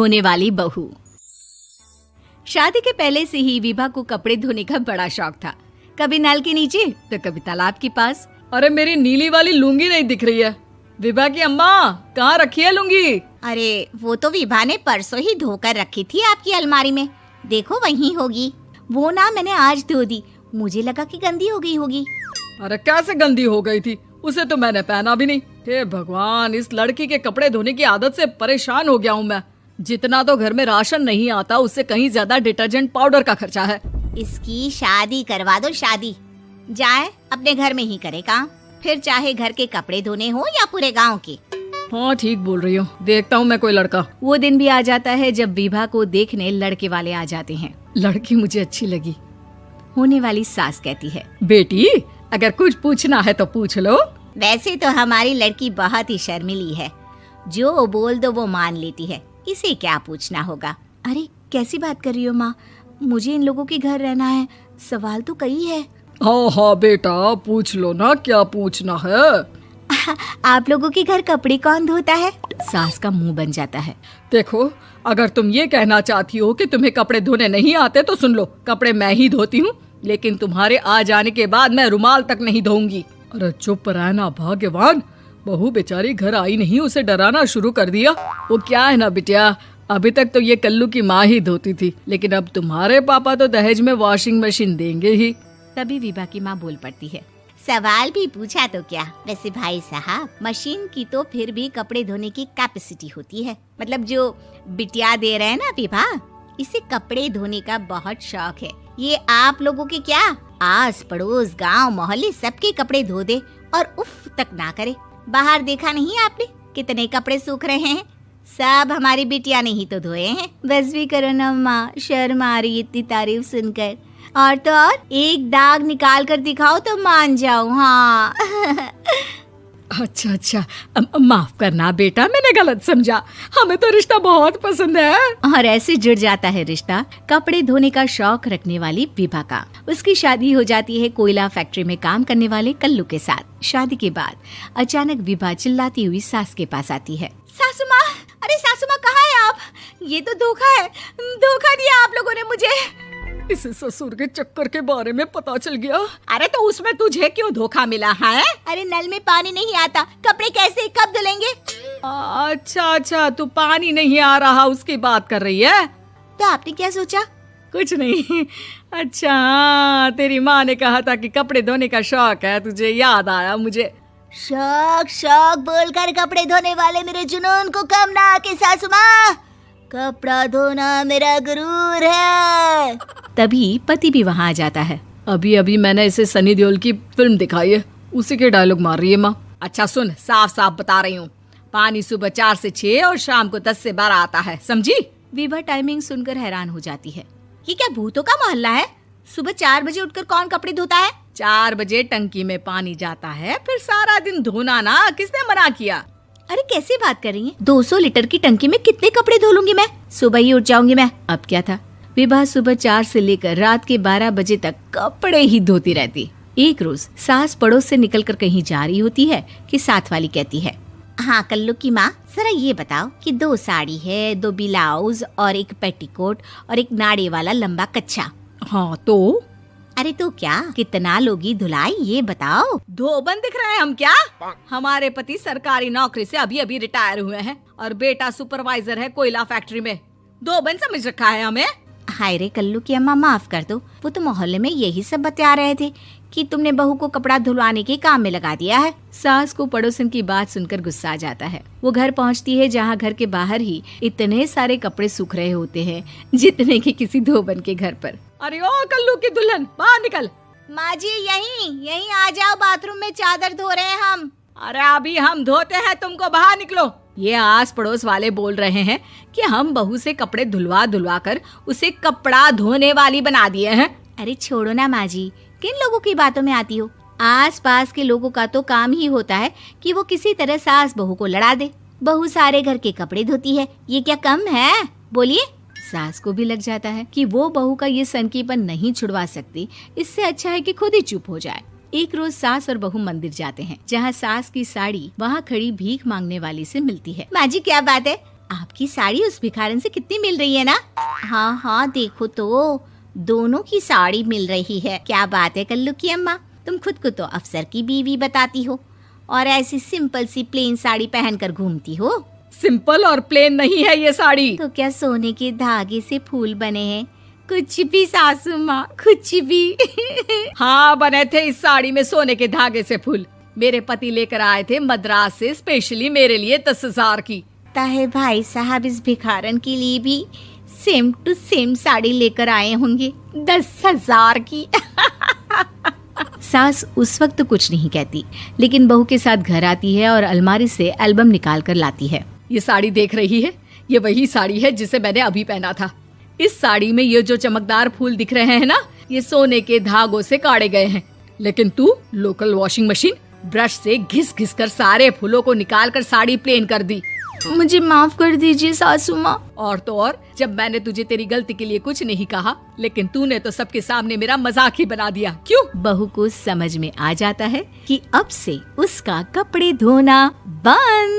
होने वाली बहू। शादी के पहले से ही विभा को कपड़े धोने का बड़ा शौक था। कभी नल के नीचे तो कभी तालाब के पास। अरे मेरी नीली वाली लुंगी नहीं दिख रही है। विभा की अम्मा, कहाँ रखी है लुंगी? अरे वो तो विभा ने परसों ही धोकर रखी थी आपकी अलमारी में, देखो वहीं होगी। वो ना मैंने आज धो दी, मुझे लगा कि गंदी हो गई होगी। अरे कैसे गंदी हो गई थी? उसे तो मैंने पहना भी नहीं। हे भगवान, इस लड़की के कपड़े धोने की आदत से परेशान हो गया हूँ मैं। जितना तो घर में राशन नहीं आता, उससे कहीं ज्यादा डिटर्जेंट पाउडर का खर्चा है। इसकी शादी करवा दो, शादी जाए अपने घर में ही करे काम, फिर चाहे घर के कपड़े धोने हो या पूरे गांव के। हाँ ठीक बोल रही हूँ, देखता हूँ मैं कोई लड़का। वो दिन भी आ जाता है जब विभा को देखने लड़के वाले आ जाते हैं। लड़की मुझे अच्छी लगी। होने वाली सास कहती है, बेटी अगर कुछ पूछना है तो पूछ लो। वैसे तो हमारी लड़की बहुत ही शर्मीली है, जो बोल दो वो मान लेती है, इसे क्या पूछना होगा। अरे कैसी बात कर रही हो माँ, मुझे इन लोगों के घर रहना है, सवाल तो कई है। हाँ हाँ बेटा, पूछ लो ना, क्या पूछना है। आप लोगों के घर कपड़े कौन धोता है? सास का मुंह बन जाता है। देखो, अगर तुम ये कहना चाहती हो कि तुम्हें कपड़े धोने नहीं आते तो सुन लो, कपड़े मैं ही धोती हूँ, लेकिन तुम्हारे आ जाने के बाद मैं रुमाल तक नहीं धोऊंगी। अरे चुप रहना भाग्यवान, बहू बेचारी घर आई नहीं, उसे डराना शुरू कर दिया। वो क्या है ना बिटिया, अभी तक तो ये कल्लू की माँ ही धोती थी, लेकिन अब तुम्हारे पापा तो दहेज में वॉशिंग मशीन देंगे ही। तभी विभा की माँ बोल पड़ती है, सवाल भी पूछा तो क्या। वैसे भाई साहब, मशीन की तो फिर भी कपड़े धोने की कैपेसिटी होती है। मतलब जो बिटिया दे रहे हैं ना विभा, इसे कपड़े धोने का बहुत शौक है। ये आप लोगों के क्या, आस पड़ोस गांव मोहल्ले सबके कपड़े धो दे और उफ तक ना करे। बाहर देखा नहीं आपने कितने कपड़े सूख रहे हैं? सब हमारी बिटिया ने ही तो धोए हैं। बस भी करो ना माँ, शर्म आ रही इतनी तारीफ सुनकर। और तो और एक दाग निकाल कर दिखाओ तो मान जाऊं। हाँ अच्छा, माफ करना बेटा, मैंने गलत समझा। हमें तो रिश्ता बहुत पसंद है। और ऐसे जुड़ जाता है रिश्ता कपड़े धोने का शौक रखने वाली विभा का। उसकी शादी हो जाती है कोयला फैक्ट्री में काम करने वाले कल्लू के साथ। शादी के बाद अचानक विभा चिल्लाती हुई सास के पास आती है। सासू माँ, अरे सासू माँ कहाँ है आप? ये तो धोखा है, धोखा दिया आप लोगों ने मुझे। इसे ससुर के चक्कर के बारे में पता चल गया। अरे तो उसमें तुझे क्यों धोखा मिला है? अरे नल में पानी नहीं आता, कपड़े कैसे कब धुलेंगे? अच्छा, तू पानी नहीं आ रहा उसकी बात कर रही है। तो आपने क्या सोचा? कुछ नहीं। अच्छा, तेरी माँ ने कहा था कि कपड़े धोने का शौक है तुझे, याद आया मुझे। शौक बोलकर कपड़े धोने वाले मेरे जुनून को कम ना आके सासू माँ, कपड़ा धोना मेरा गुरूर है। तभी पति भी वहाँ आ जाता है। अभी मैंने इसे सनी देओल की फिल्म दिखाई है, उसी के डायलॉग मार रही है माँ। अच्छा सुन, साफ साफ बता रही हूँ, पानी सुबह 4 से 6 और शाम को 10 से 12 आता है, समझी? विभा टाइमिंग सुनकर हैरान हो जाती है। ये क्या भूतों का मोहल्ला है? सुबह 4 बजे उठकर कौन कपड़े धोता है? 4 बजे टंकी में पानी जाता है, फिर सारा दिन धोना ना, किसने मना किया? अरे कैसी बात कर रही हैं? 200 लीटर की टंकी में कितने कपड़े धो लूंगी मैं? सुबह ही उठ जाऊंगी मैं। अब क्या था, विभा सुबह 4 से लेकर रात के 12 बजे तक कपड़े ही धोती रहती। एक रोज सास पड़ोस से निकलकर कहीं जा रही होती है कि साथ वाली कहती है, हाँ कल्लू की माँ, जरा ये बताओ कि 2 साड़ी है, 2 ब्लाउज और एक पेटीकोट और एक नाड़े वाला लंबा कच्छा। हाँ तो? अरे तो क्या, कितना लोगी धुलाई ये बताओ। धोबन दिख रहे हैं हम क्या? हमारे पति सरकारी नौकरी से अभी रिटायर हुए हैं और बेटा सुपरवाइजर है कोयला फैक्ट्री में। धोबन समझ रखा है हमें? हाय रे कल्लू की अम्मा, माफ कर दो, वो तो मोहल्ले में यही सब बता रहे थे कि तुमने बहू को कपड़ा धुलवाने के काम में लगा दिया है। सास को पड़ोसन की बात सुनकर गुस्सा आ जाता है। वो घर पहुंचती है जहां घर के बाहर ही इतने सारे कपड़े सूख रहे होते हैं जितने कि किसी धोबन के घर पर। अरे ओ कल्लू की दुल्हन, बाहर निकल। माँ जी यहीं आ जाओ, बाथरूम में चादर धो रहे हैं हम। अरे अभी हम धोते हैं, तुमको बाहर निकलो। ये आस पड़ोस वाले बोल रहे हैं कि हम बहू से कपड़े धुलवा कर उसे कपड़ा धोने वाली बना दिए हैं। अरे छोड़ो ना माँ जी, किन लोगों की बातों में आती हो? आस पास के लोगों का तो काम ही होता है कि वो किसी तरह सास बहू को लड़ा दे। बहू सारे घर के कपड़े धोती है, ये क्या कम है? बोलिए। सास को भी लग जाता है कि वो बहू का ये सनकीपन नहीं छुड़वा सकती, इससे अच्छा है कि खुद ही चुप हो जाए। एक रोज सास और बहू मंदिर जाते हैं, जहाँ सास की साड़ी वहाँ खड़ी भीख मांगने वाली से मिलती है। माँ जी क्या बात है, आपकी साड़ी उस भिखारन से कितनी मिल रही है ना? हाँ हाँ, देखो तो दोनों की साड़ी मिल रही है। क्या बात है कल्लू की अम्मा, तुम खुद को तो अफसर की बीवी बताती हो और ऐसी सिंपल सी प्लेन साड़ी पहनकर घूमती हो। सिंपल और प्लेन नहीं है ये साड़ी। तो क्या सोने के धागे से फूल बने हैं? कुछ भी सासू माँ, कुछ भी। हाँ, बने थे इस साड़ी में सोने के धागे से फूल। मेरे पति लेकर आए थे मद्रास से स्पेशली मेरे लिए 10,000 की। ताहे भाई साहब इस भिखारन के लिए भी सेम टू सेम साड़ी लेकर आए होंगे 10,000 की। सास उस वक्त कुछ नहीं कहती, लेकिन बहू के साथ घर आती है और अलमारी से एल्बम निकाल कर लाती है। ये साड़ी देख रही है, ये वही साड़ी है जिसे मैंने अभी पहना था। इस साड़ी में ये जो चमकदार फूल दिख रहे हैं ना, ये सोने के धागों से काढ़े गए हैं। लेकिन तू लोकल वॉशिंग मशीन ब्रश से घिस घिस कर सारे फूलों को निकाल कर साड़ी प्लेन कर दी। मुझे माफ कर दीजिए सासू माँ। और तो और, जब मैंने तुझे तेरी गलती के लिए कुछ नहीं कहा, लेकिन तूने तो सबके सामने मेरा मजाक ही बना दिया। क्यों? बहू को समझ में आ जाता है कि अब से उसका कपड़े धोना बंद।